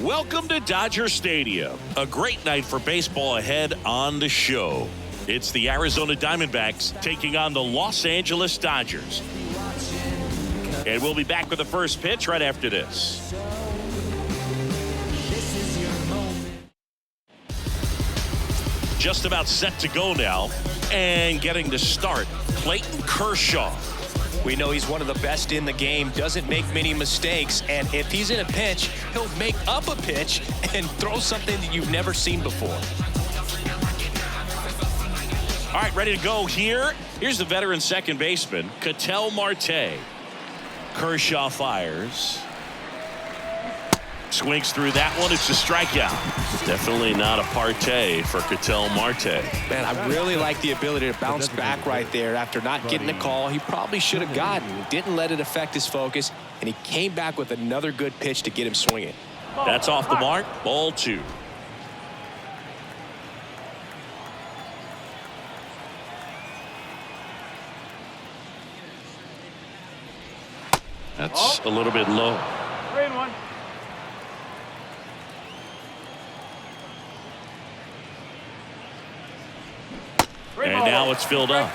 Welcome to Dodger Stadium. A great night for baseball ahead on the show. It's the Arizona Diamondbacks taking on the Los Angeles Dodgers. And we'll be back with the first pitch right after this. Just about set to go now. And getting to start, Clayton Kershaw. We know he's one of the best in the game, doesn't make many mistakes, and if he's in a pinch, he'll make up a pitch and throw something that you've never seen before. All right, ready to go here. Here's the veteran second baseman, Ketel Marte. Kershaw fires. Swings through that one. It's a strikeout. Definitely not a partay for Ketel Marte. Man, I really like the ability to bounce back right there after not getting a call he probably should have gotten. Didn't let it affect his focus, and he came back with another good pitch to get him swinging. That's off the mark. Ball 2. That's a little bit low. 3-1. And now it's filled up.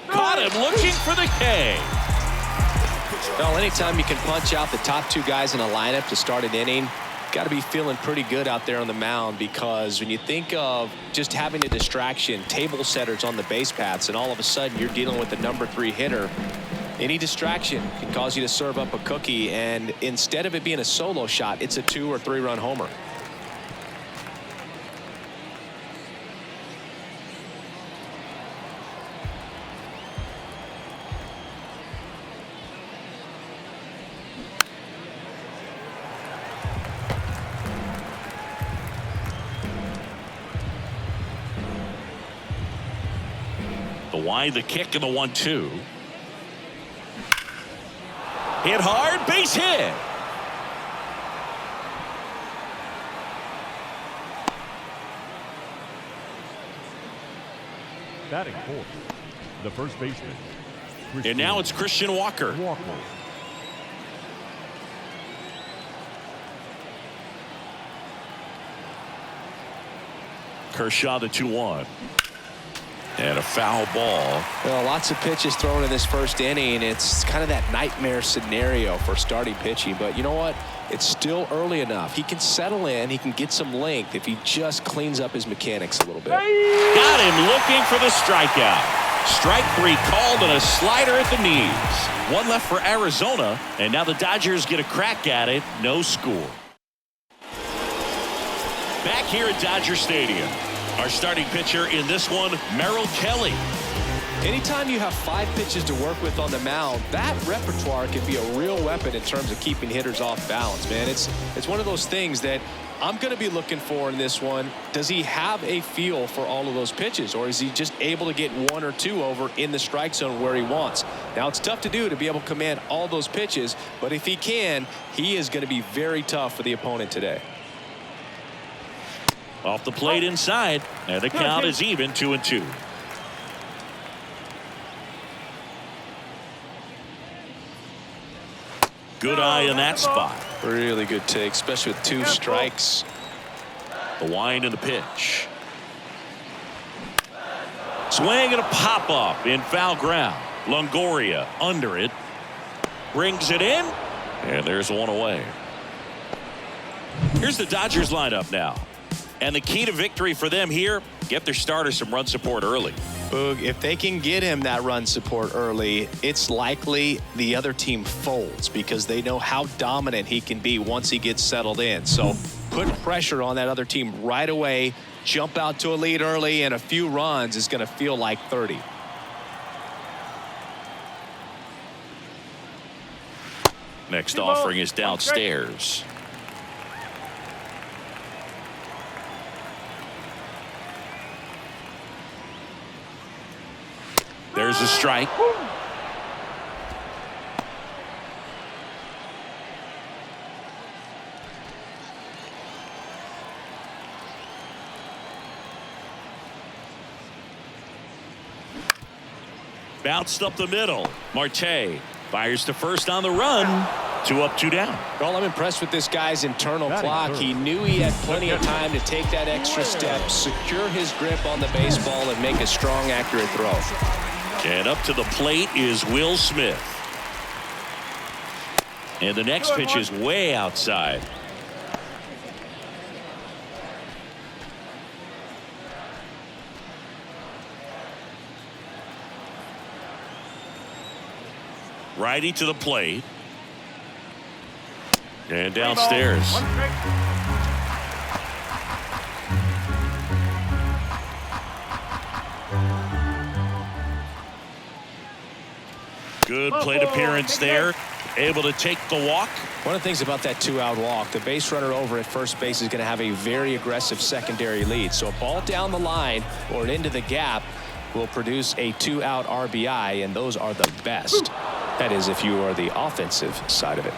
Caught him looking for the K. Well, anytime you can punch out the top two guys in a lineup to start an inning, got to be feeling pretty good out there on the mound, because when you think of just having a distraction, table setters on the base paths, and all of a sudden you're dealing with the number 3 hitter, any distraction can cause you to serve up a cookie, and instead of it being a solo shot, it's a 2 or 3 run homer. The wide, the kick, and the 1-2. Hit hard, base hit. Batting fourth, the first baseman. And now it's Christian Walker. Kershaw, the 2-1. And a foul ball. Well, lots of pitches thrown in this first inning. It's kind of that nightmare scenario for starting pitching. But you know what? It's still early enough. He can settle in. He can get some length if he just cleans up his mechanics a little bit. Got him looking for the strikeout. Strike 3 called and a slider at the knees. One left for Arizona. And now the Dodgers get a crack at it. No score. Back here at Dodger Stadium. Our starting pitcher in this one, Merrill Kelly. Anytime you have 5 pitches to work with on the mound, that repertoire can be a real weapon in terms of keeping hitters off balance, man. It's one of those things that I'm going to be looking for in this one. Does he have a feel for all of those pitches, or is he just able to get 1 or 2 over in the strike zone where he wants? Now, it's tough to do to be able to command all those pitches, but if he can, he is going to be very tough for the opponent today. Off the plate inside, and the count is even 2-2. Good eye in that spot. Really good take, especially with 2 strikes. The wind and the pitch. Swing and a pop up in foul ground. Longoria under it. Brings it in, and there's one away. Here's the Dodgers lineup now. And the key to victory for them here, get their starter some run support early. Boog, if they can get him that run support early, it's likely the other team folds because they know how dominant he can be once he gets settled in. So put pressure on that other team right away, jump out to a lead early, and a few runs is going to feel like 30. Next offering is downstairs. There's a strike. Bounced up the middle. Marte fires to first on the run. 2 up, 2 down. Well, I'm impressed with this guy's internal clock. He knew he had plenty of time to take that extra step, secure his grip on the baseball, and make a strong, accurate throw. And up to the plate is Will Smith. And the next pitch is way outside. Righty to the plate. And downstairs. Good plate appearance there. Able to take the walk. One of the things about that 2-out walk, the base runner over at first base is going to have a very aggressive secondary lead. So a ball down the line or into the gap will produce a 2-out RBI, and those are the best. That is, if you are the offensive side of it.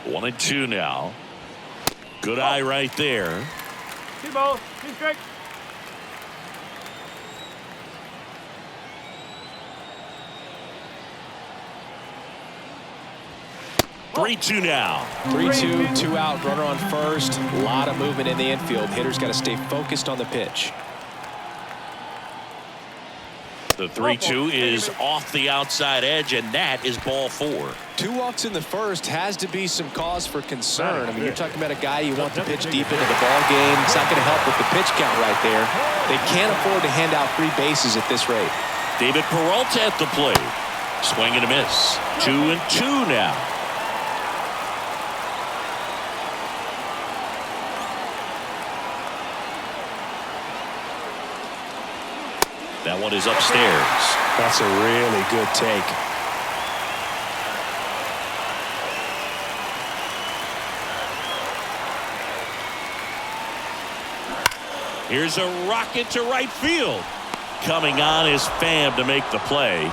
One and 2 now. Good eye right there. 2 balls, 2 strikes. 3-2 now. 3-2, 2-out, runner on first. A lot of movement in the infield. Hitter's got to stay focused on the pitch. The 3-2 is off the outside edge, and that is ball 4. 2 walks in the first has to be some cause for concern. I mean, you're talking about a guy you want to pitch deep into the ball game. It's not going to help with the pitch count right there. They can't afford to hand out free bases at this rate. David Peralta at the plate. Swing and a miss. 2 and 2 now. That one is upstairs. That's a really good take. Here's a rocket to right field. Coming on is Pham to make the play.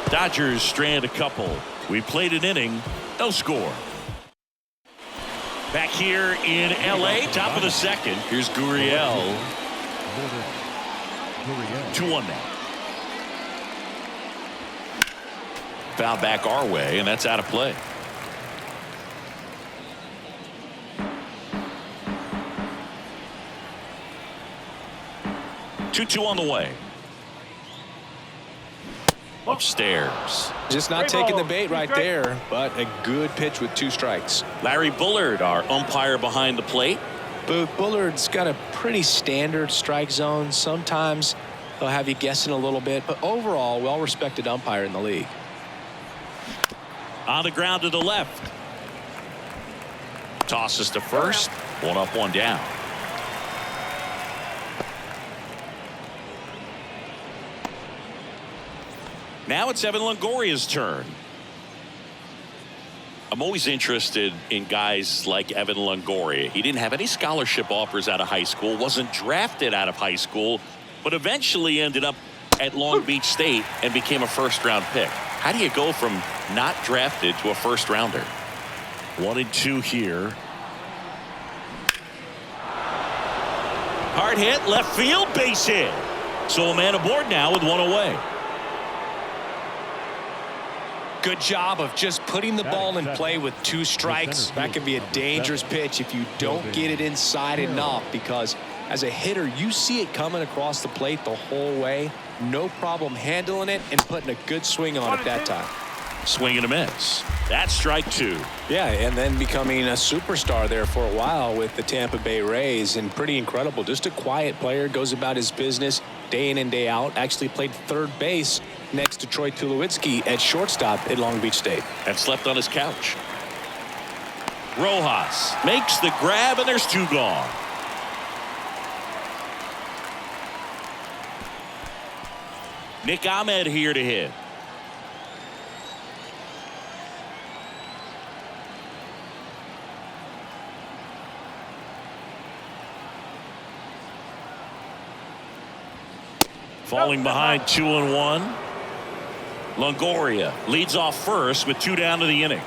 Dodgers strand a couple. We played an inning, no score. Back here in LA, top of the second. Here's Gurriel. 2-1 now. Foul back our way, and that's out of play. Two on the way. Upstairs. Just not taking the bait right there, but a good pitch with 2 strikes. Larry Bullard, our umpire behind the plate. But Bullard's got a pretty standard strike zone. Sometimes he'll have you guessing a little bit, but overall, well-respected umpire in the league. On the ground to the left. Tosses to first. 1 up, 1 down. Now it's Evan Longoria's turn. I'm always interested in guys like Evan Longoria. He didn't have any scholarship offers out of high school, wasn't drafted out of high school, but eventually ended up at Long Beach State and became a first-round pick. How do you go from not drafted to a first-rounder? 1 and 2 here. Hard hit, left field, base hit. So a man aboard now with 1 away. Good job of just putting the ball in play with 2 strikes. That can be a dangerous pitch if you don't get it inside enough, because as a hitter, you see it coming across the plate the whole way. No problem handling it and putting a good swing on it that time. Swing and a miss. That's strike 2. Yeah, and then becoming a superstar there for a while with the Tampa Bay Rays, and pretty incredible. Just a quiet player, goes about his business, day in and day out. Actually played third base next to Troy Tulowitzki at shortstop at Long Beach State. And slept on his couch. Rojas makes the grab, and there's 2 gone. Nick Ahmed here to hit. Falling behind 2-1. Longoria leads off first with 2 down to the inning.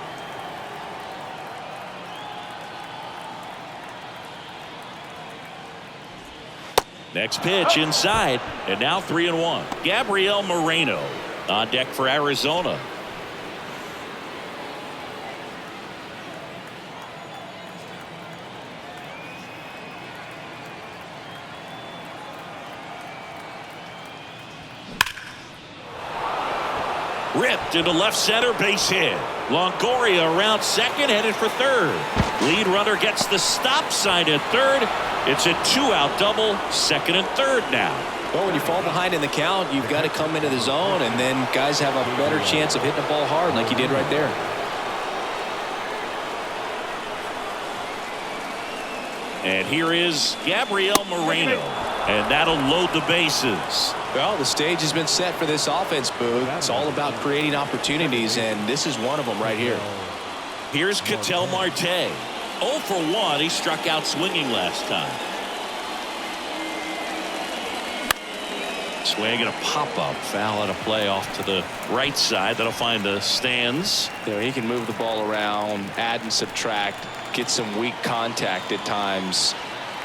Next pitch inside, and now 3-1. Gabriel Moreno on deck for Arizona. Ripped into left center, base hit. Longoria around second, headed for third. Lead runner gets the stop sign at third. It's a 2-out double, second and third now. Well, when you fall behind in the count, you've got to come into the zone, and then guys have a better chance of hitting the ball hard like you did right there. And here is Gabriel Moreno, and that'll load the bases. Well, the stage has been set for this offense, Boog. It's all about creating opportunities, and this is one of them right here. Here's Ketel Marte. 0 for 1. He struck out swinging last time. Swing and a pop-up. Foul out of play off to the right side. That'll find the stands. There, he can move the ball around, add and subtract, get some weak contact at times.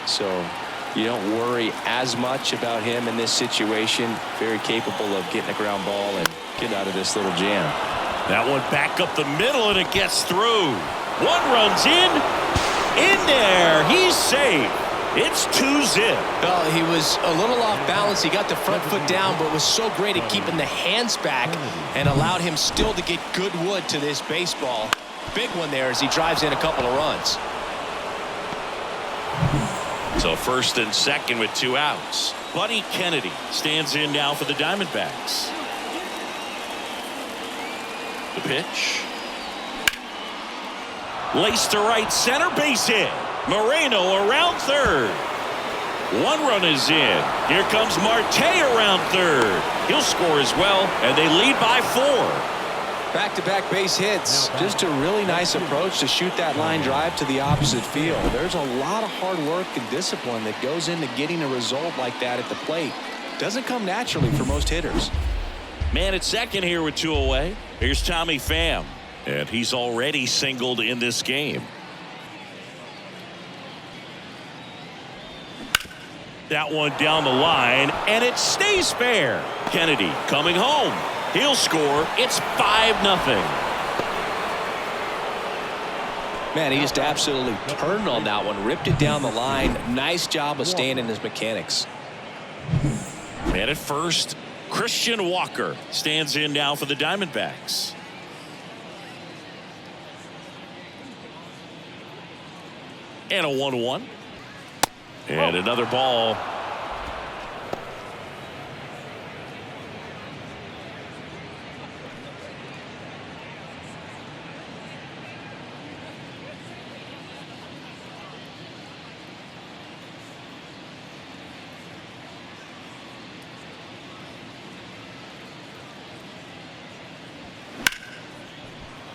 So you don't worry as much about him in this situation. Very capable of getting a ground ball and get out of this little jam. That one back up the middle, and it gets through. One runs in there. He's safe. It's 2-zip. Well, he was a little off balance. He got the front foot down, but was so great at keeping the hands back and allowed him still to get good wood to this baseball. Big one there as he drives in a couple of runs. So first and second with 2 outs. Buddy Kennedy stands in now for the Diamondbacks. The pitch. Laced to right center, base hit. Moreno around third. 1 run is in. Here comes Marte around third. He'll score as well, and they lead by 4. Back-to-back base hits. Just a really nice approach to shoot that line drive to the opposite field. There's a lot of hard work and discipline that goes into getting a result like that at the plate. Doesn't come naturally for most hitters. Man at second here with 2 away. Here's Tommy Pham, and he's already singled in this game. That one down the line, and it stays fair. Kennedy coming home. He'll score. It's 5-0. Man, he just absolutely turned on that one. Ripped it down the line. Nice job of staying in his mechanics. Man at first, Christian Walker stands in now for the Diamondbacks. And a 1-1. And another ball.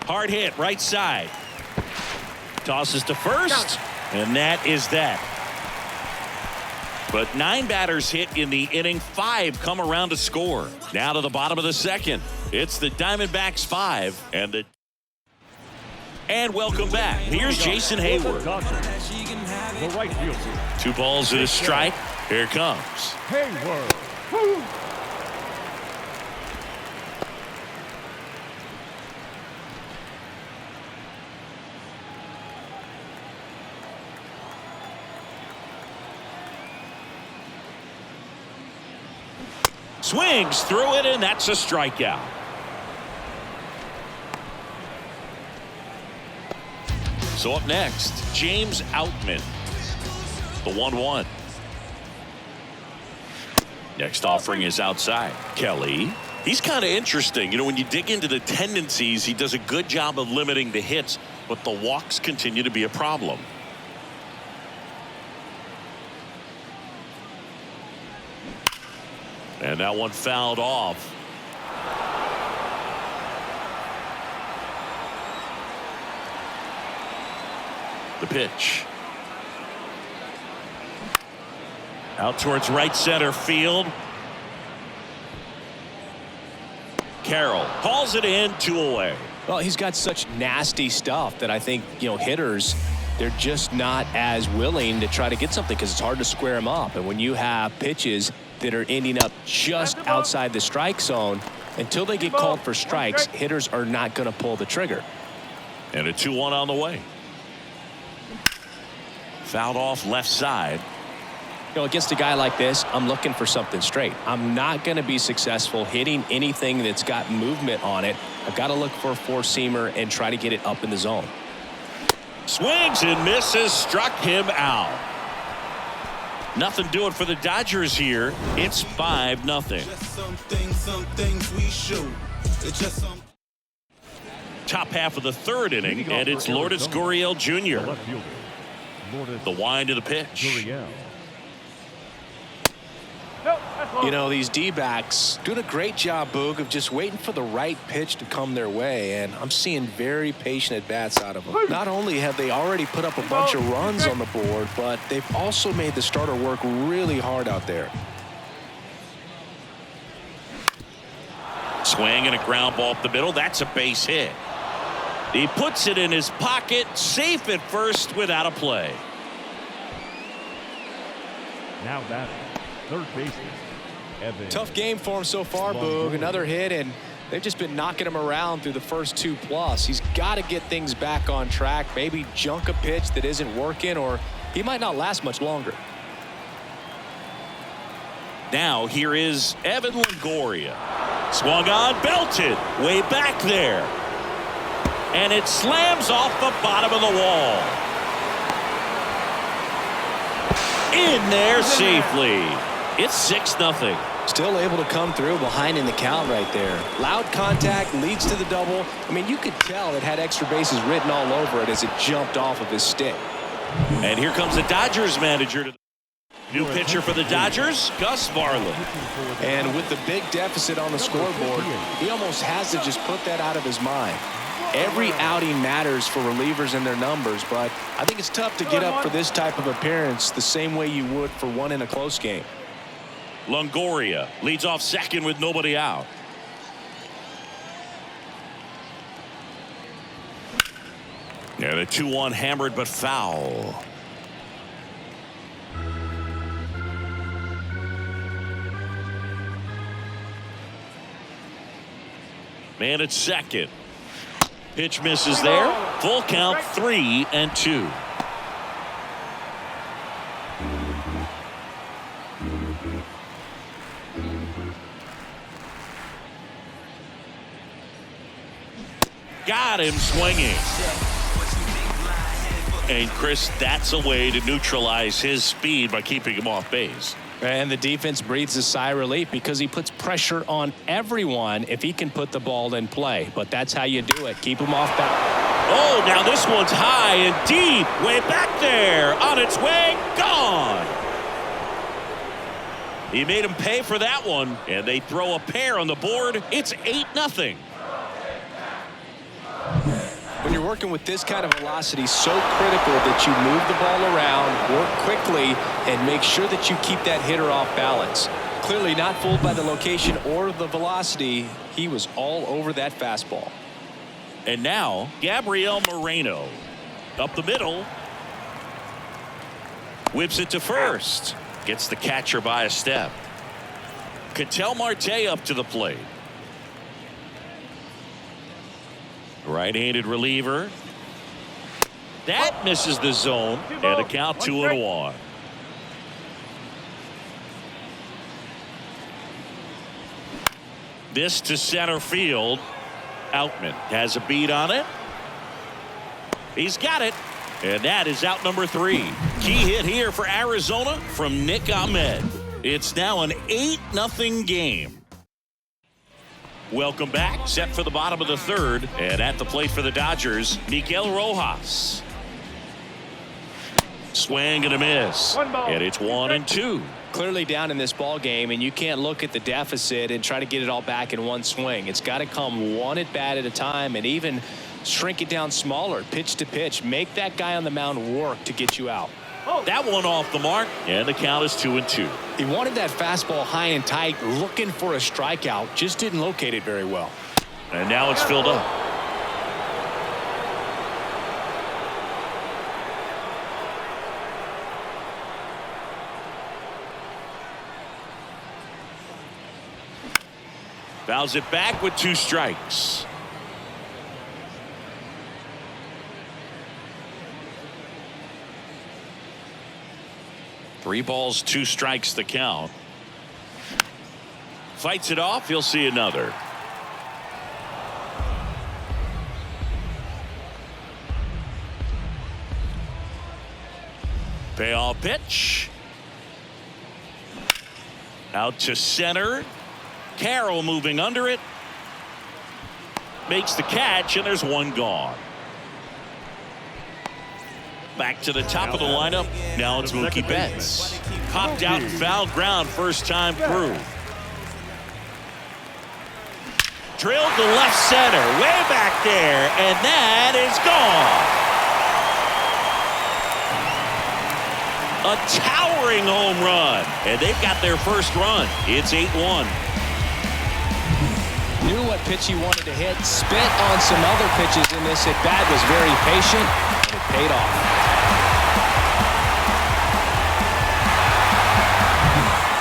Hard hit right side. Tosses to first, and that is that. But 9 batters hit in the inning. 5 come around to score. Now to the bottom of the second. It's the Diamondbacks 5 and welcome back. Here's Jason Hayward. The right field. 2 balls and a strike. Here it comes. Hayward. Woo. Swings through it, and that's a strikeout. So up next, James Outman. The 1-1. Next offering is outside. Kelly. He's kind of interesting. You know, when you dig into the tendencies, he does a good job of limiting the hits, but the walks continue to be a problem. And that one fouled off. The pitch. Out towards right center field. Carroll calls it in, 2 away. Well, he's got such nasty stuff that I think, you know, hitters, they're just not as willing to try to get something because it's hard to square him up. And when you have pitches that are ending up just outside the strike zone, until they get called for strikes, hitters are not going to pull the trigger. And a 2-1 on the way. Fouled off left side. You know, against a guy like this, I'm looking for something straight. I'm not going to be successful hitting anything that's got movement on it. I've got to look for a four-seamer and try to get it up in the zone. Swings and misses, struck him out. Nothing doing for the Dodgers here. It's 5-0. Top half of the third inning, and it's Lourdes Gurriel Jr. The wind of the pitch. You know, these D-backs doing a great job, Boog, of just waiting for the right pitch to come their way, and I'm seeing very patient at-bats out of them. Not only have they already put up a bunch of runs on the board, but they've also made the starter work really hard out there. Swing and a ground ball up the middle. That's a base hit. He puts it in his pocket, safe at first without a play. Now batting, third baseman, Evan. Tough game for him so far, Boog. Another hit, and they've just been knocking him around through the first 2+. He's got to get things back on track, maybe junk a pitch that isn't working, or he might not last much longer. Now here is Evan Longoria. Swung on, belted, way back there. And it slams off the bottom of the wall. In there safely. It's 6-0. Still able to come through behind in the count right there. Loud contact leads to the double. I mean, you could tell it had extra bases written all over it as it jumped off of his stick. And here comes the Dodgers manager. New pitcher for the Dodgers, Gus Varland. And with the big deficit on the scoreboard, he almost has to just put that out of his mind. Every outing matters for relievers and their numbers, but I think it's tough to get up for this type of appearance the same way you would for one in a close game. Longoria leads off second with nobody out. And a 2-1 hammered but foul. Man at second. Pitch misses there. Full count, 3-2. Got him swinging. And Chris, that's a way to neutralize his speed by keeping him off base. And the defense breathes a sigh of relief because he puts pressure on everyone if he can put the ball in play. But that's how you do it. Keep him off balance. Oh, now this one's high and deep. Way back there. On its way. Gone. He made him pay for that one. And they throw a pair on the board. It's 8-0. When you're working with this kind of velocity, so critical that you move the ball around, work quickly, and make sure that you keep that hitter off balance. Clearly not fooled by the location or the velocity. He was all over that fastball. And now, Gabriel Moreno. Up the middle. Whips it to first. Gets the catcher by a step. Ketel Marte up to the plate. Right-handed reliever. That misses the zone. And a count 2-1. This to center field. Outman has a beat on it. He's got it. And that is out number 3. Key hit here for Arizona from Nick Ahmed. It's now an 8-0 game. Welcome back. Set for the bottom of the third. And at the plate for the Dodgers, Miguel Rojas. Swing and a miss. And it's 1-2. Clearly down in this ball game, and you can't look at the deficit and try to get it all back in one swing. It's got to come one at bat at a time, and even shrink it down smaller, pitch to pitch. Make that guy on the mound work to get you out. That one off the mark, and the count is 2-2. He wanted that fastball high and tight, looking for a strikeout, just didn't locate it very well. And now it's filled up. Fouls it back with 2 strikes. Three balls, 2 strikes the count. Fights it off. He'll see another. Payoff pitch. Out to center. Carroll moving under it. Makes the catch, and there's one gone. Back to the top of the lineup. Now it's Mookie Betts. Popped out and foul ground first time through. Drilled to left center. Way back there. And that is gone. A towering home run. And they've got their first run. It's 8-1. Knew what pitch he wanted to hit. Spent on some other pitches in this at bat. Was very patient. And it paid off.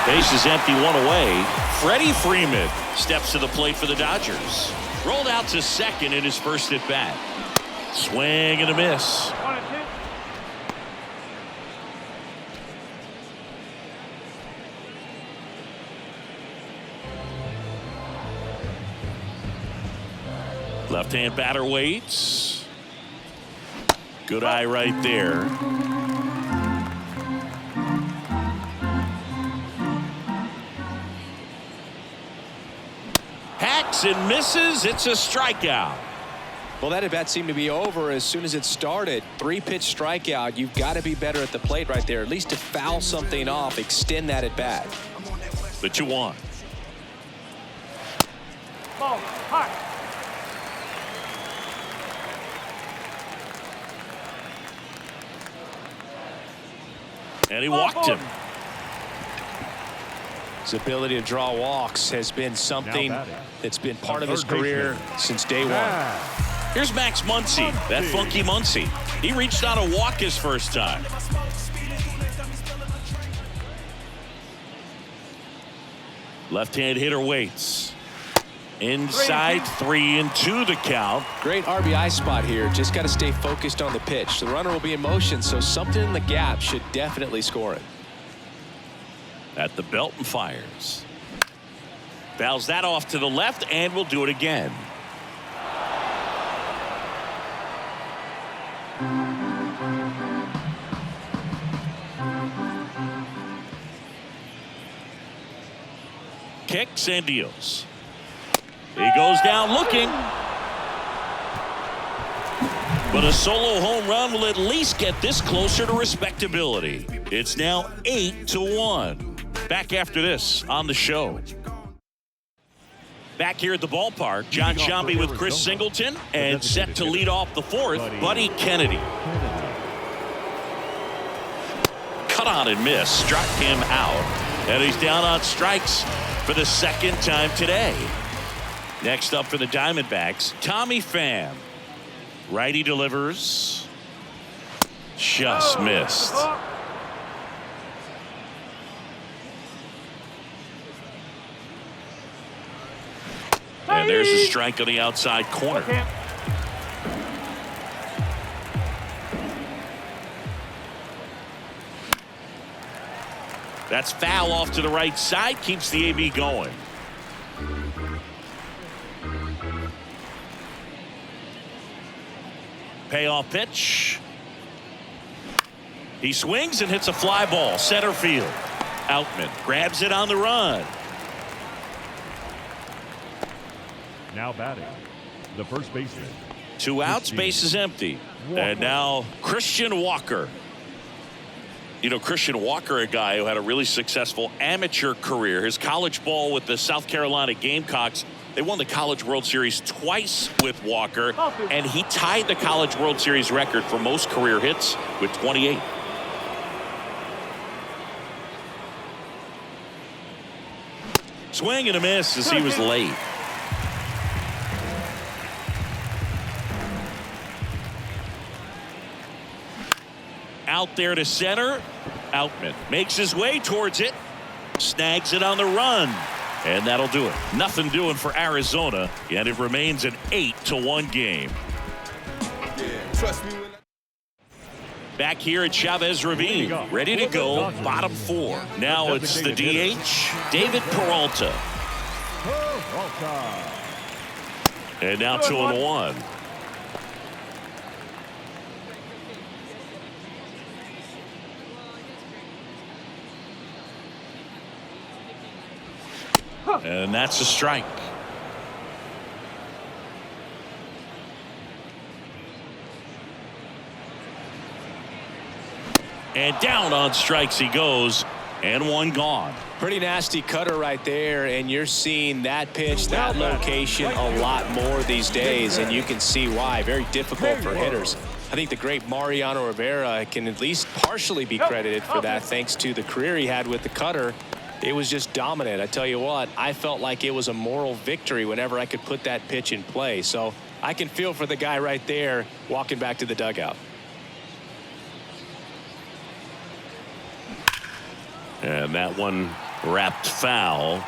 Base is empty, 1 away. Freddie Freeman steps to the plate for the Dodgers. Rolled out to second in his first at bat. Swing and a miss. Left-hand batter waits. Good eye right there. Hacks and misses. It's a strikeout. Well, that at bat seemed to be over as soon as it started. 3-pitch strikeout. You've got to be better at the plate right there, at least to foul something off, extend that at bat. The 2-1. Ball high. And he walked him. His ability to draw walks has been something that's been part of his career since day one. Here's Max Muncy, that funky Muncy. He reached out a walk his first time. Left-hand hitter waits. Inside, 3-2 the count. Great RBI spot here. Just got to stay focused on the pitch. The runner will be in motion, so something in the gap should definitely score it. At the belt and fires. Fouls that off to the left, and will do it again. Kicks and deals. He goes down looking. But a solo home run will at least get this closer to respectability. It's now 8-1. Back after this on the show. Back here at the ballpark, John Sciambi with Chris Singleton, and set to lead off the fourth, Buddy Kennedy. Cut on and miss, struck him out, and he's down on strikes for the second time today. Next up for the Diamondbacks, Tommy Pham. Righty delivers. Just missed. And there's a strike on the outside corner. That's foul off to the right side. Keeps the AB going. Payoff pitch. He swings and hits a fly ball. Center field. Outman grabs it on the run. Now batting, the first baseman. 2 outs, base is empty. And now Christian Walker. You know, Christian Walker, a guy who had a really successful amateur career. His college ball with the South Carolina Gamecocks. They won the College World Series twice with Walker, and he tied the College World Series record for most career hits with 28. Swing and a miss as he was late. Out there to center. Outman makes his way towards it. Snags it on the run. And that'll do it. Nothing doing for Arizona. And it remains an 8-1 game. Back here at Chavez Ravine. Ready to go. Bottom 4. Now it's the DH, David Peralta. And now 2-1. And that's a strike. And down on strikes he goes, and 1 gone. Pretty nasty cutter right there, and you're seeing that pitch, that location a lot more these days, and you can see why. Very difficult for hitters. I think the great Mariano Rivera can at least partially be credited for that, thanks to the career he had with the cutter. It was just dominant. I tell you what, I felt like it was a moral victory whenever I could put that pitch in play. So I can feel for the guy right there walking back to the dugout. And that one wrapped foul.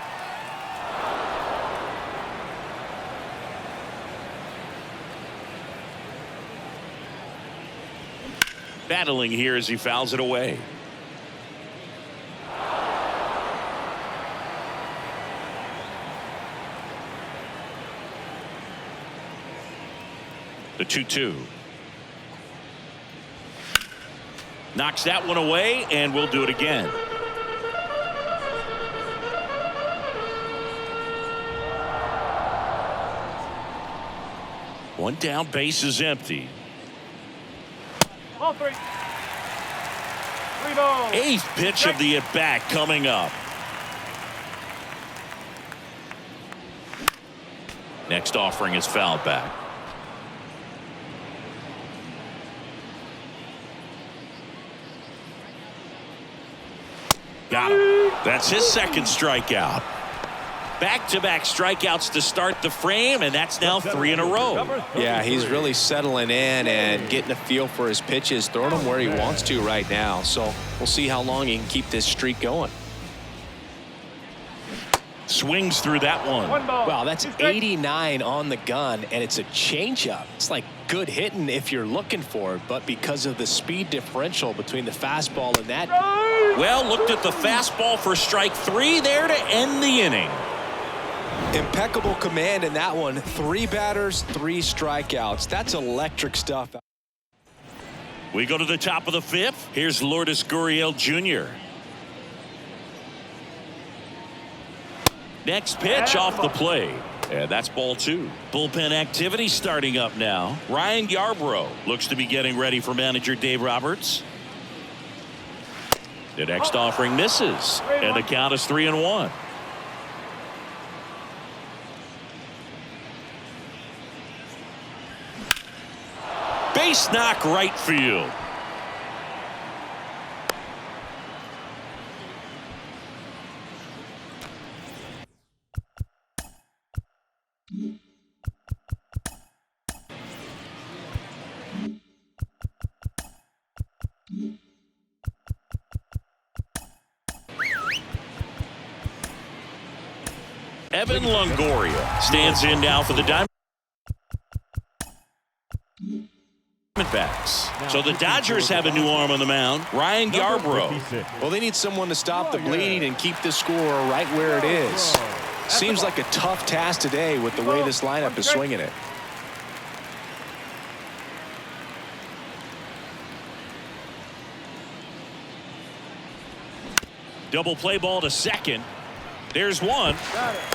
Battling here as he fouls it away. The 2-2. Knocks that one away, and we'll do it again. One down, base is empty. Ball 3. 3 balls. 8th pitch of the at-bat coming up. Next offering is fouled back. Got him. That's his second strikeout. Back-to-back strikeouts to start the frame, and that's now 3 in a row. Yeah, he's really settling in and getting a feel for his pitches, throwing them where he wants to right now. So we'll see how long he can keep this streak going. Swings through that one. Wow, that's 89 on the gun, and it's a changeup. It's like good hitting if you're looking for it, but because of the speed differential between the fastball and that. Well, looked at the fastball for strike 3 there to end the inning. Impeccable command in that one. 3 batters, 3 strikeouts. That's electric stuff. We go to the top of the 5th. Here's Lourdes Gurriel Jr. Next pitch off the plate. And that's ball 2. Bullpen activity starting up now. Ryan Yarbrough looks to be getting ready for manager Dave Roberts. The next offering misses, and the count is 3-1. Base knock right field. Evan Longoria stands in now for the Diamondbacks. So the Dodgers have a new arm on the mound, Ryan Yarbrough. Well, they need someone to stop the bleeding and keep the score right where it is. Seems like a tough task today with the way this lineup is swinging it. Double play ball to second. There's one.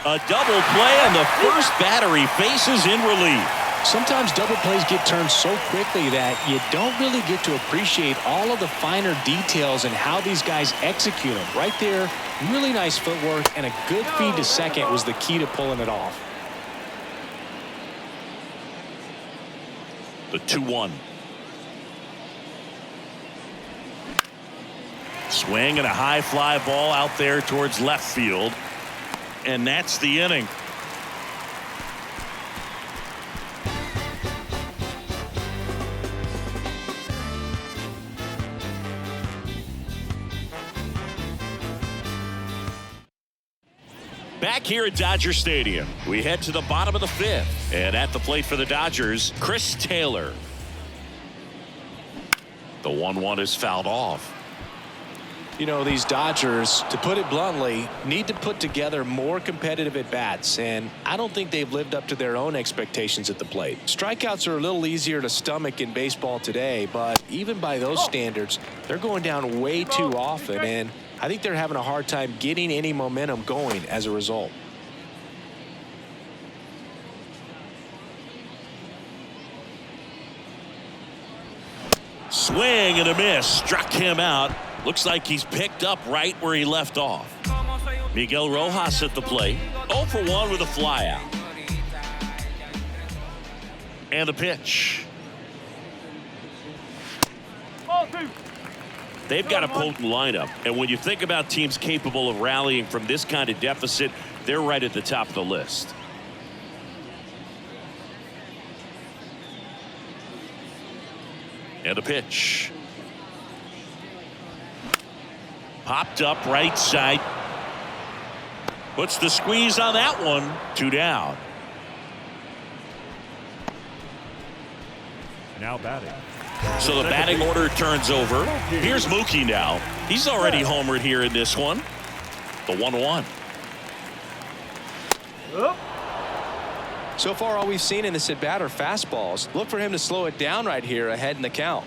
A double play, and the first battery faces in relief. Sometimes double plays get turned so quickly that you don't really get to appreciate all of the finer details and how these guys execute them. Right there, really nice footwork, and a good feed to second was the key to pulling it off. The 2-1. Swing and a high fly ball out there towards left field. And that's the inning. Back here at Dodger Stadium, we head to the bottom of the fifth. And at the plate for the Dodgers, Chris Taylor. The 1-1 is fouled off. You know, these Dodgers, to put it bluntly, need to put together more competitive at-bats, and I don't think they've lived up to their own expectations at the plate. Strikeouts are a little easier to stomach in baseball today, but even by those standards, they're going down way too often, and I think they're having a hard time getting any momentum going as a result. Swing and a miss. Struck him out. Looks like he's picked up right where he left off. Miguel Rojas at the plate. 0 for 1 with a fly out. And a pitch. They've got a potent lineup. And when you think about teams capable of rallying from this kind of deficit, they're right at the top of the list. And a pitch. Popped up right side. Puts the squeeze on that one. 2 down. Now batting. So the batting order turns over. Here's Mookie now. He's already homered here in this one. The 1-1. So far, all we've seen in this at-bat are fastballs. Look for him to slow it down right here ahead in the count.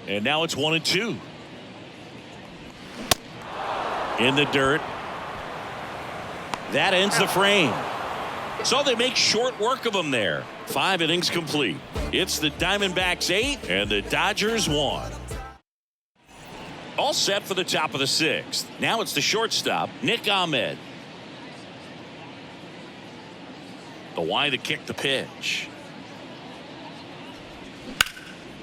And now it's 1-2. In the dirt. That ends the frame. So they make short work of him there. 5 innings complete. It's the Diamondbacks 8 and the Dodgers 1. All set for the top of the 6th. Now it's the shortstop, Nick Ahmed. The Y to kick the pitch.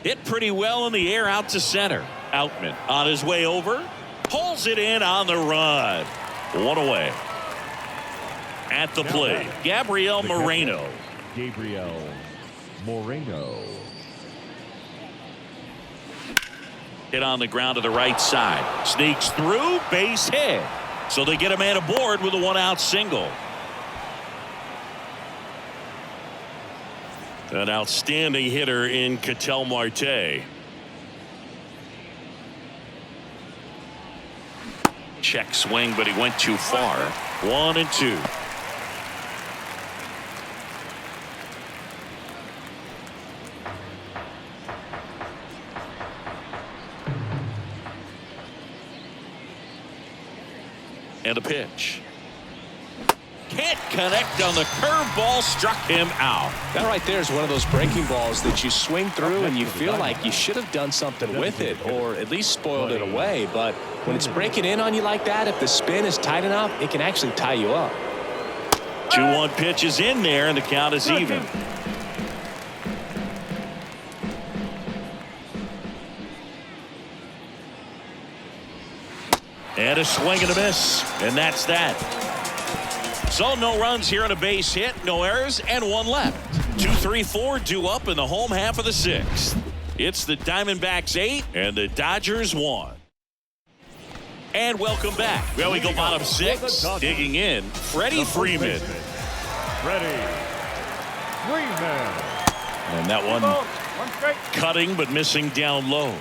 Hit pretty well in the air out to center. Outman on his way over. Pulls it in on the run. 1 away. At the plate, Gabriel Moreno. Gabriel Moreno. Hit on the ground to the right side. Sneaks through, base hit. So they get a man aboard with a 1-out single. An outstanding hitter in Ketel Marte. Check swing, but he went too far. 1-2. And a pitch. Can't connect on the curveball, struck him out. That right there is one of those breaking balls that you swing through and you feel like you should have done something with it or at least spoiled it away. But when it's breaking in on you like that, if the spin is tight enough, it can actually tie you up. 2-1 pitch is in there and the count is even. And a swing and a miss, and that's that. So no runs here on a base hit, no errors, and 1 left. 2-3-4 due up in the home half of the 6th. It's the Diamondbacks 8 and the Dodgers 1. And welcome back. Well, we go bottom 6. Digging in, Freddie Freeman. Freddie Freeman. And that one cutting but missing down low.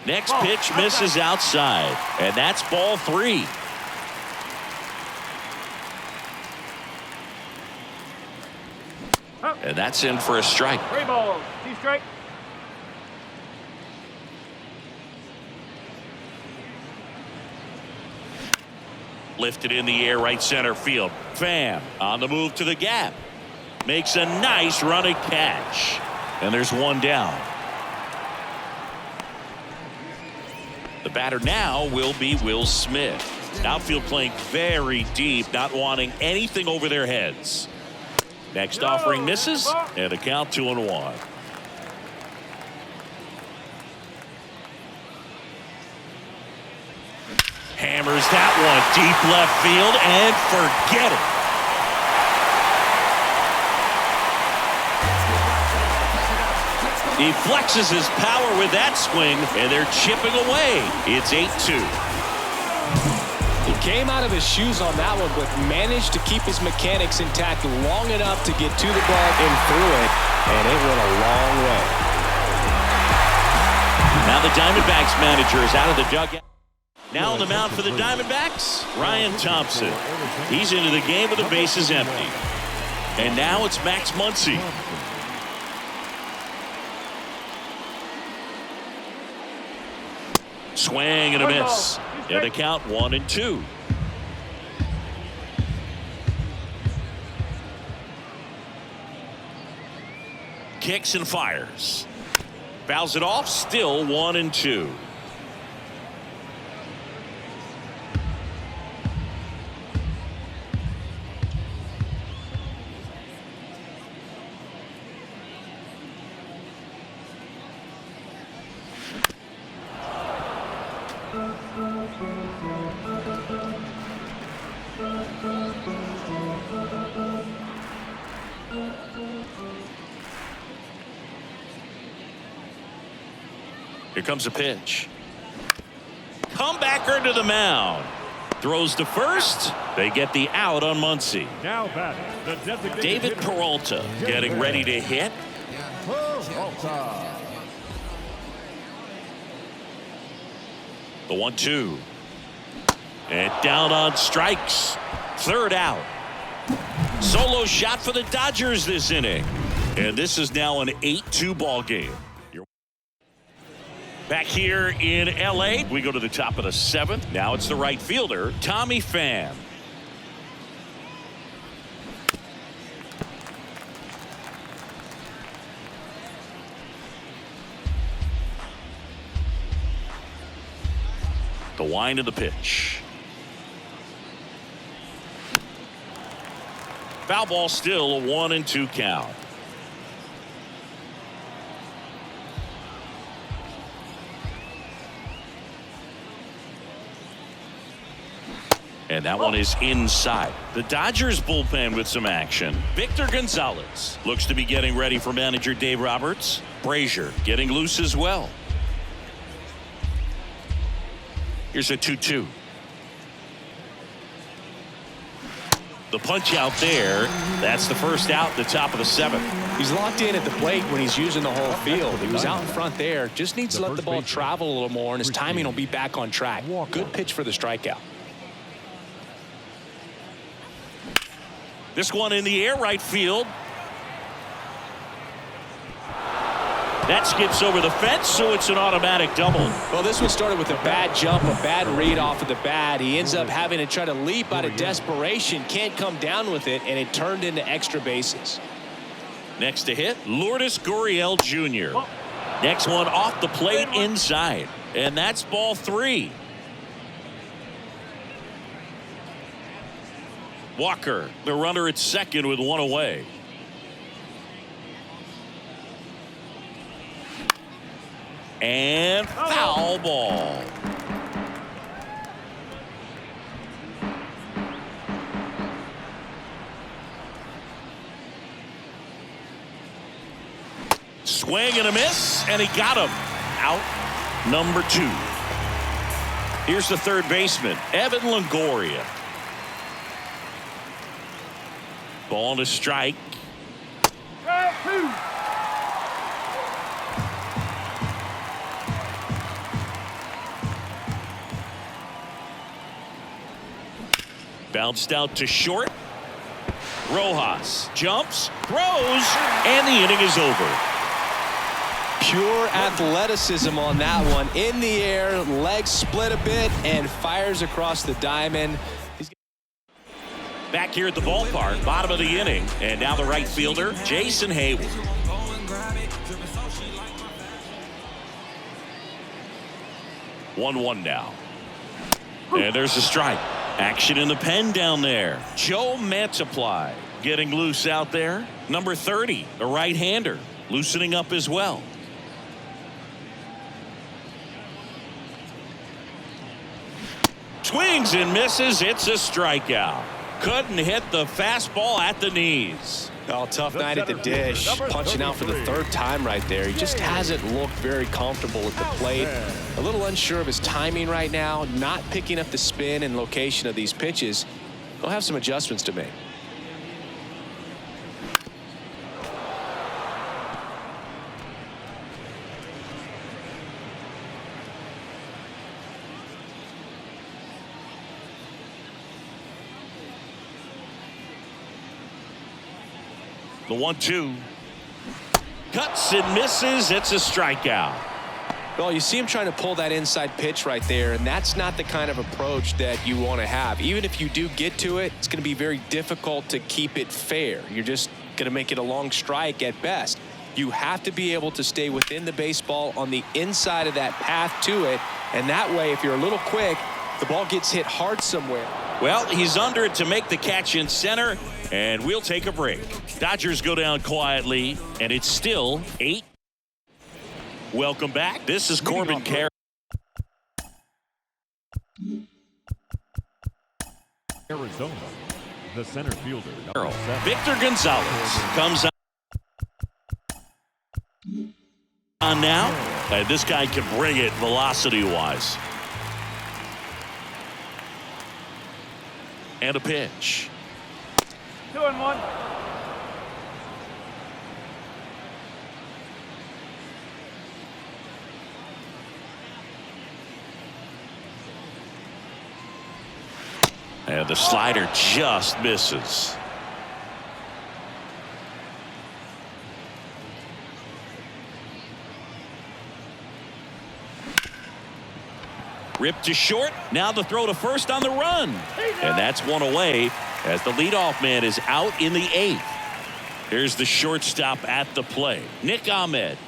Next pitch misses outside, and that's ball 3. And that's in for a strike. 3 balls. 2 strike. Lifted in the air, right center field. Pham on the move to the gap. Makes a nice running catch. And there's one down. The batter now will be Will Smith. Outfield playing very deep, not wanting anything over their heads. Next offering misses, and a count 2-1. Hammers that one deep left field and forget it. He flexes his power with that swing, and they're chipping away. It's 8-2. He came out of his shoes on that one, but managed to keep his mechanics intact long enough to get to the ball and through it, and it went a long way. Now the Diamondbacks manager is out of the dugout. Now on the mound for the Diamondbacks, Ryan Thompson. He's into the game with the bases empty. And now it's Max Muncy. Swing and a miss. And a count 1-2. Kicks and fires. Fouls it off, still 1-2. Here comes a pitch. Comebacker to the mound. Throws to first. They get the out on Muncy. Now batting, the designated David hitter, Peralta getting ready to hit. Peralta. The 1-2. And down on strikes. Third out. Solo shot for the Dodgers this inning. And this is now an 8-2 ball game. Back here in L.A., we go to the top of the 7th. Now it's the right fielder, Tommy Pham. The wind of the pitch. Foul ball, still a 1-2 count. And that one is inside. The Dodgers bullpen with some action. Victor Gonzalez looks to be getting ready for manager Dave Roberts. Brazier getting loose as well. Here's a 2-2. The punch out there. That's the first out, the top of the 7th. He's locked in at the plate when he's using the whole field. He was out in front there. Just needs to let the ball travel a little more, and his timing will be back on track. Good pitch for the strikeout. This one in the air, right field. That skips over the fence, so it's an automatic double. Well, this one started with a bad jump, a bad read off of the bat. He ends up having to try to leap out of desperation, can't come down with it, and it turned into extra bases. Next to hit, Lourdes Gurriel Jr. Next one off the plate inside, and that's ball 3. Walker, the runner at second with one away. And foul ball. Swing and a miss, and he got him. Out number 2. Here's the third baseman, Evan Longoria. Ball to strike. Bounced out to short. Rojas jumps, throws, and the inning is over. Pure athleticism on that one. In the air, legs split a bit, and fires across the diamond. Back here at the ballpark, bottom of the inning, and now the right fielder, Jason Hayward. 1-1 now. And there's a strike. Action in the pen down there. Joe Mantiply getting loose out there. Number 30, a right-hander, loosening up as well. Swings and misses. It's a strikeout. Couldn't hit the fastball at the knees. Oh, tough night at the dish. Punching out for the third time right there. He just hasn't looked very comfortable at the plate. A little unsure of his timing right now. Not picking up the spin and location of these pitches. He'll have some adjustments to make. The 1-2. Cuts and misses. It's a strikeout. Well, you see him trying to pull that inside pitch right there, and that's not the kind of approach that you want to have. Even if you do get to it, it's going to be very difficult to keep it fair. You're just going to make it a long strike at best. You have to be able to stay within the baseball on the inside of that path to it, and that way, if you're a little quick, the ball gets hit hard somewhere. Well, he's under it to make the catch in center, and we'll take a break. Dodgers go down quietly, and it's still 8. Welcome back. This is Corbin Carroll. Arizona, the center fielder. Victor Gonzalez comes on now, and this guy can bring it velocity-wise. And a pitch. 2-1. And the slider just misses. Ripped to short. Now the throw to first on the run. And that's one away as the leadoff man is out in the 8th. Here's the shortstop at the plate, Nick Ahmed.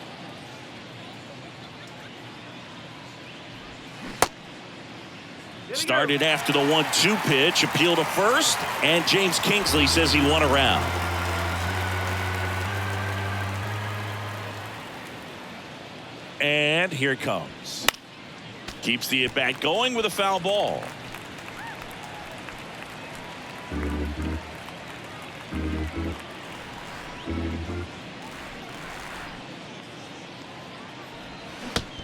Started after the 1-2 pitch, appeal to first, and James Kingsley says he won a round. And here it comes. Keeps the at-bat going with a foul ball.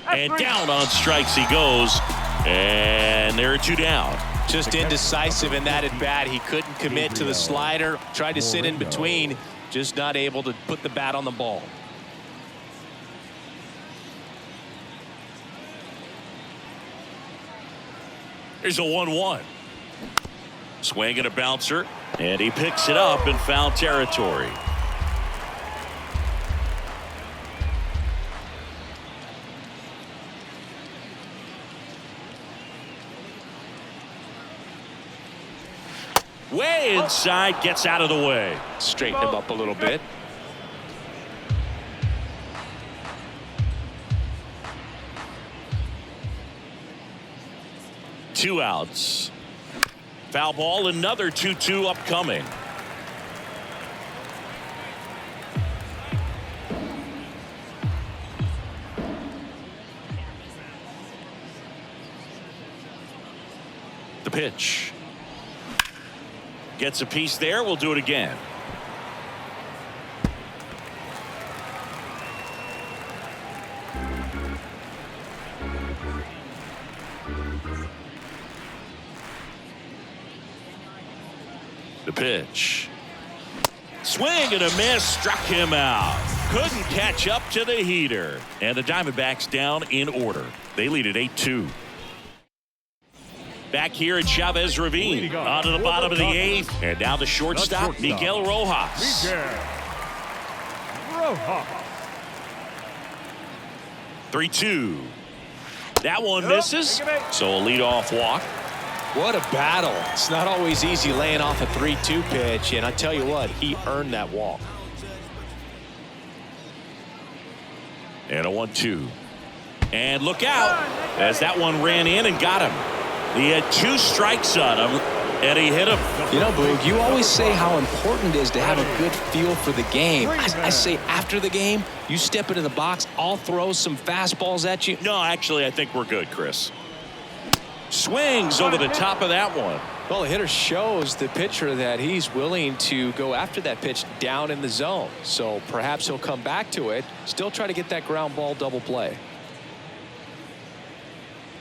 And down on strikes he goes. And there are 2 down. Just indecisive in that at bat. He couldn't commit to the slider. Tried to sit in between. Just not able to put the bat on the ball. Here's a 1-1. Swing and a bouncer. And he picks it up in foul territory. Way inside, gets out of the way. Straighten him up a little bit. Two outs. Foul ball, another 2-2 upcoming. The pitch. Gets a piece there. We'll do it again. The pitch. Swing and a miss. Struck him out. Couldn't catch up to the heater. And the Diamondbacks down in order. They lead at 8-2. back here at Chavez Ravine. On to the bottom of the 8th. And now the shortstop, Miguel Rojas. Miguel Rojas. 3-2. That one misses. So a leadoff walk. What a battle. It's not always easy laying off a 3-2 pitch, and I tell you what, he earned that walk. And a 1-2. And look out as that one ran in and got him. He had 2 strikes on him, and he hit him. You know, Boog, you always say how important it is to have a good feel for the game. I say after the game, you step into the box, I'll throw some fastballs at you. No, actually, I think we're good, Chris. Swings over the top of that one. Well, the hitter shows the pitcher that he's willing to go after that pitch down in the zone. So perhaps he'll come back to it, still try to get that ground ball double play.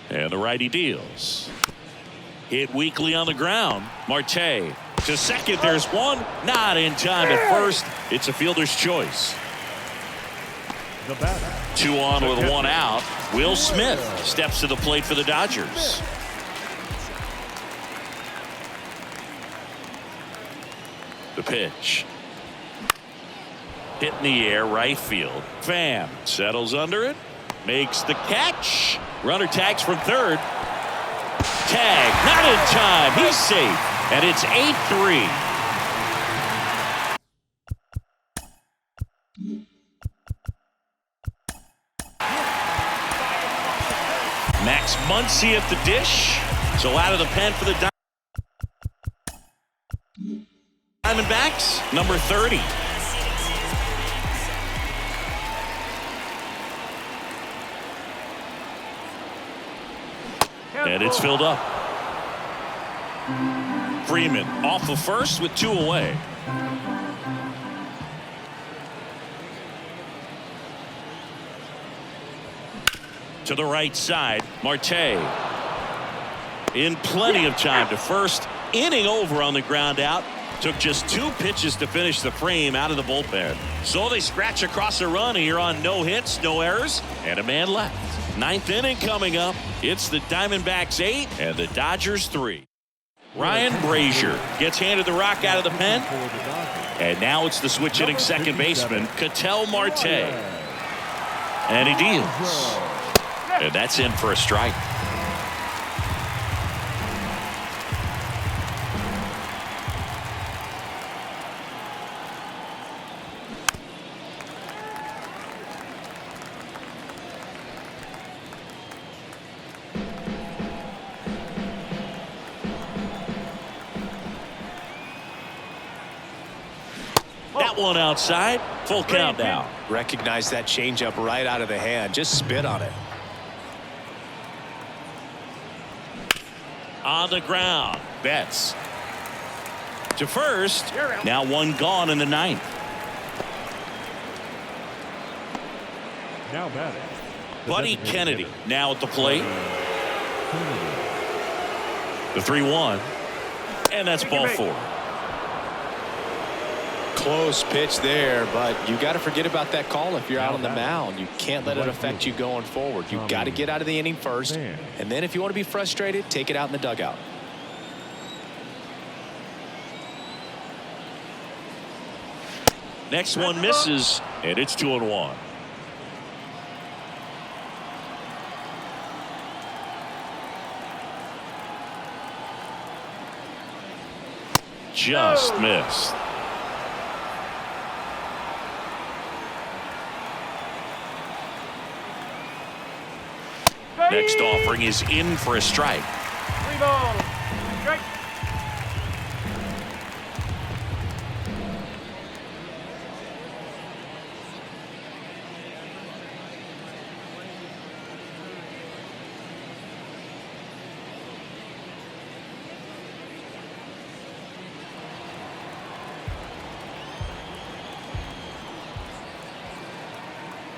And the righty deals. Hit weakly on the ground. Marte to second. There's one. Not in time at first. It's a fielder's choice. The batter. 2 on with 1 out. Will Smith steps to the plate for the Dodgers. The pitch. Hit in the air, right field. Pham settles under it. Makes the catch. Runner tags from third. Tag, not in time. He's safe. And it's 8-3. Max Muncy at the dish. So out of the pen for the Diamondbacks, number 30. And it's filled up. Freeman off of first with 2 away. To the right side, Marte. In plenty of time to first. Inning over on the ground out. Took just 2 pitches to finish the frame out of the bullpen. So they scratch across a run here on no hits, no errors, and a man left. 9th inning coming up. It's the Diamondbacks 8 and the Dodgers 3. Ryan Brazier gets handed the rock out of the pen. And now it's the switch hitting second baseman, Ketel Marte. And he deals. And that's in for a strike. That one outside. Full count now. Recognize that changeup right out of the hand. Just spit on it. On the ground. Betts to first. Now 1 gone in the 9th. Now batting. Buddy Kennedy now at the plate. The 3-1. And that's ball 4. Close pitch there, but you got to forget about that call if you're out on the mound. You can't let it affect you going forward. You got to get out of the inning first, and then if you want to be frustrated, take it out in the dugout. Next one misses, and it's 2-1. Just missed. Next offering is in for a strike. 3 balls. Strike.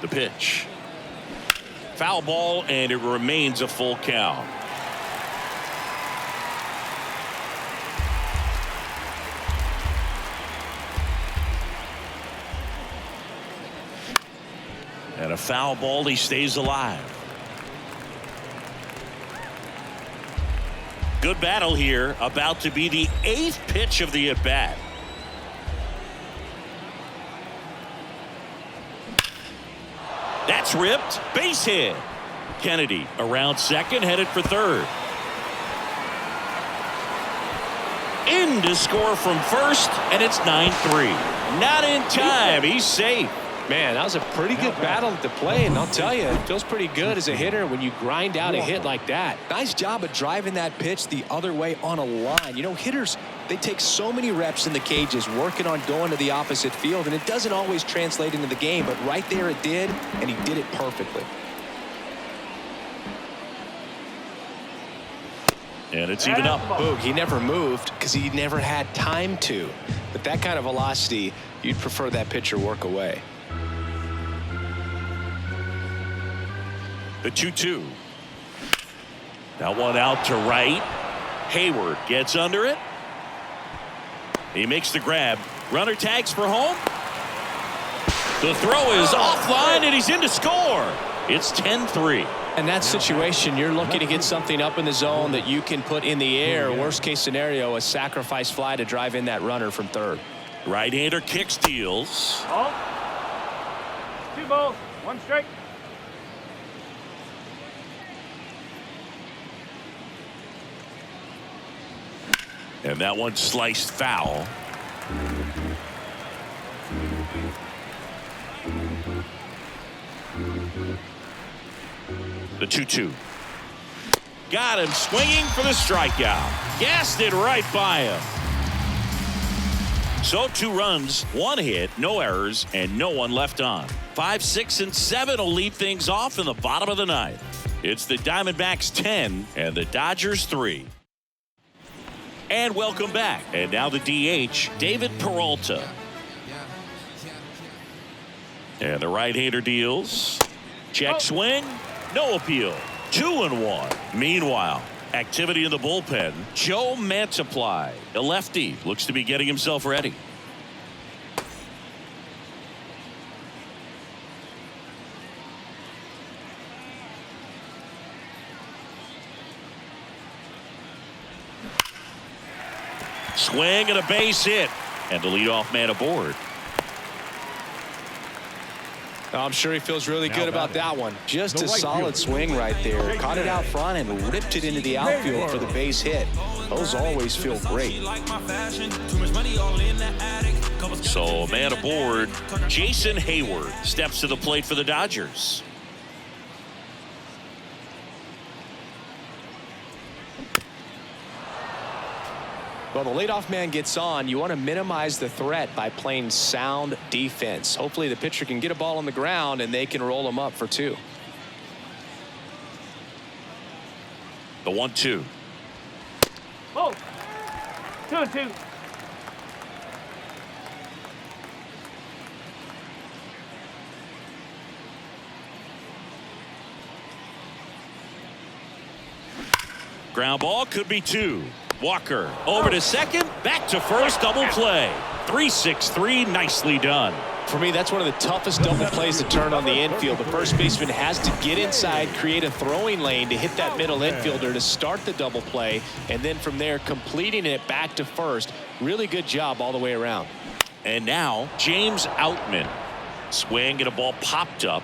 The pitch. Foul ball, and it remains a full count. And a foul ball, he stays alive. Good battle here. About to be the 8th pitch of the at-bat. That's ripped. Base hit. Kennedy around second, headed for third. In to score from first, and it's 9-3. Not in time. He's safe. Man, that was a pretty good battle at the plate, and I'll tell you, it feels pretty good as a hitter when you grind out a hit like that. Nice job of driving that pitch the other way on a line. You know, hitters, they take so many reps in the cages working on going to the opposite field, and it doesn't always translate into the game, but right there it did, and he did it perfectly. And it's even up. Boog, he never moved because he never had time to. But that kind of velocity, you'd prefer that pitcher work away. The 2-2. That one out to right. Hayward gets under it. He makes the grab. Runner tags for home. The throw is offline, and he's in to score. It's 10-3. In that situation, you're looking to get something up in the zone that you can put in the air. Worst case scenario, a sacrifice fly to drive in that runner from third. Right-hander kick steals. Ball. 2 balls, 1 strike. And that one sliced foul. The 2-2. Got him swinging for the strikeout. Gassed it right by him. So 2 runs, 1 hit, no errors, and no one left on. 5, 6, and 7 will lead things off in the bottom of the 9th. It's the Diamondbacks 10 and the Dodgers 3. And welcome back. And now the DH, David Peralta. And the right-hander deals. Check swing. No appeal. 2-1. Meanwhile, activity in the bullpen. Joe Mantiply, a lefty, looks to be getting himself ready. Swing and a base hit. And the leadoff man aboard. I'm sure he feels really good about that one. Just a solid swing right there. Caught it out front and ripped it into the outfield for the base hit. Those always feel great. So, man aboard, Jason Hayward steps to the plate for the Dodgers. Well, the leadoff man gets on. You want to minimize the threat by playing sound defense. Hopefully the pitcher can get a ball on the ground and they can roll him up for 2. The 1-2. Oh, 2-2. Ground ball could be 2. Walker over to second, back to first, double play. 3-6-3, nicely done. For me, that's one of the toughest double plays to turn on the infield. The first baseman has to get inside, create a throwing lane to hit that middle infielder to start the double play, and then from there completing it back to first. Really good job all the way around. And now James Outman. Swing and a ball popped up.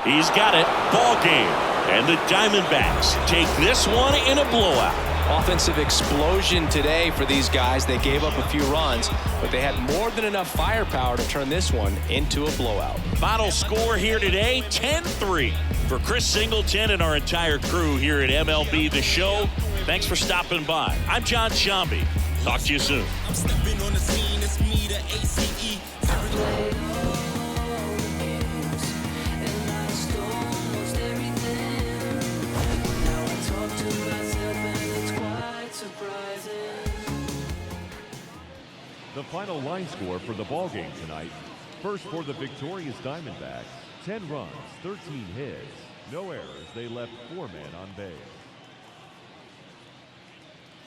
He's got it. Ball game. And the Diamondbacks take this one in a blowout. Offensive explosion today for these guys. They gave up a few runs, but they had more than enough firepower to turn this one into a blowout. Final score here today, 10-3. For Chris Singleton and our entire crew here at MLB The Show, thanks for stopping by. I'm John Shambi. Talk to you soon. I'm stepping on the scene, it's me, the ACE. The final line score for the ballgame tonight. First for the victorious Diamondbacks, 10 runs, 13 hits, no errors. They left 4 men on base.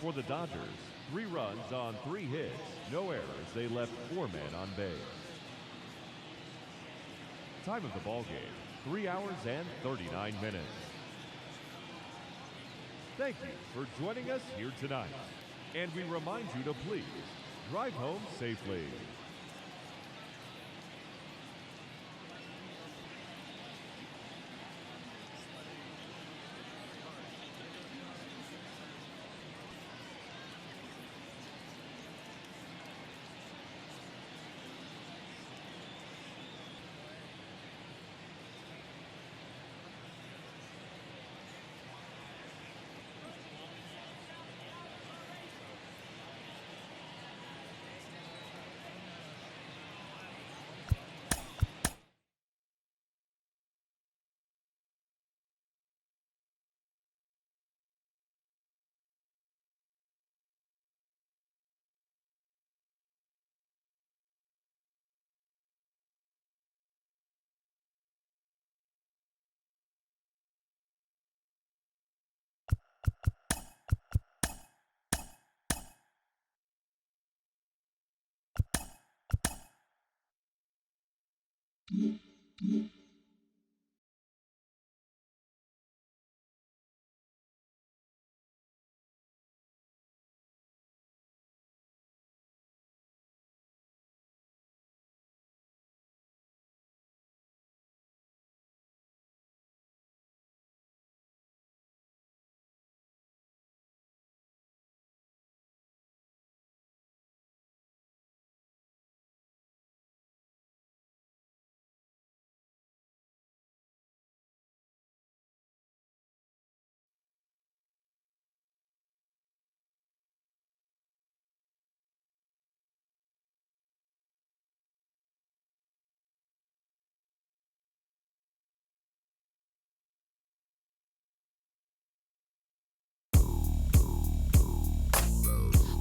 For the Dodgers, 3 runs on 3 hits, no errors. They left 4 men on base. Time of the ballgame, 3 hours and 39 minutes. Thank you for joining us here tonight. And we remind you to please drive home safely.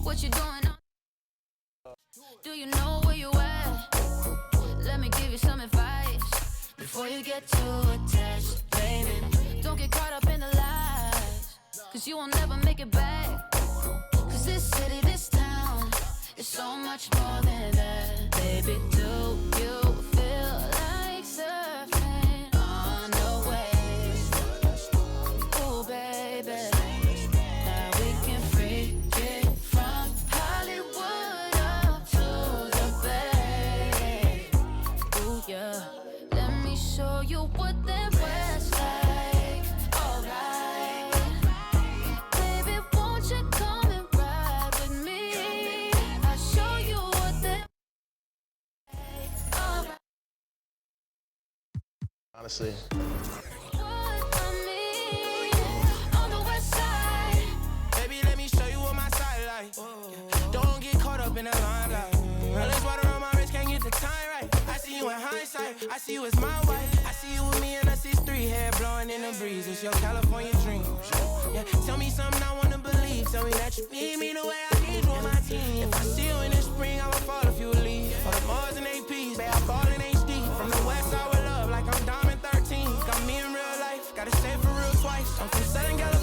What you doing? Do you know where you at? Let me give you some advice before you get too attached, baby. Don't get caught up in the lies, cause you will never make it back. Cause this city, this town is so much more than that. Baby, do you feel like surfing on the waves? Ooh, baby, now we can freak it from Hollywood up to the Bay. Ooh, yeah, let me show you what that West like. Alright, baby, won't you come and ride with me? I'll show you what that alright. Honestly. What I mean on the West side. Baby, let me show you what my side like. Don't get caught up in the limelight. Let's water on my wrist, can't get the time right. I see you in hindsight, I see you as my wife. I see you with me and us is three, hair blowing in the breeze. It's your California dream. Yeah, tell me something I wanna believe. Tell me that you need me the way I need you on my team. If I see you in the spring, I will fall if you leave. For the Mars and APs, babe, I ball in HD. From the West side with love, like I'm Diamond 13. Got me in real life, gotta stay for real twice. I'm from Southern California.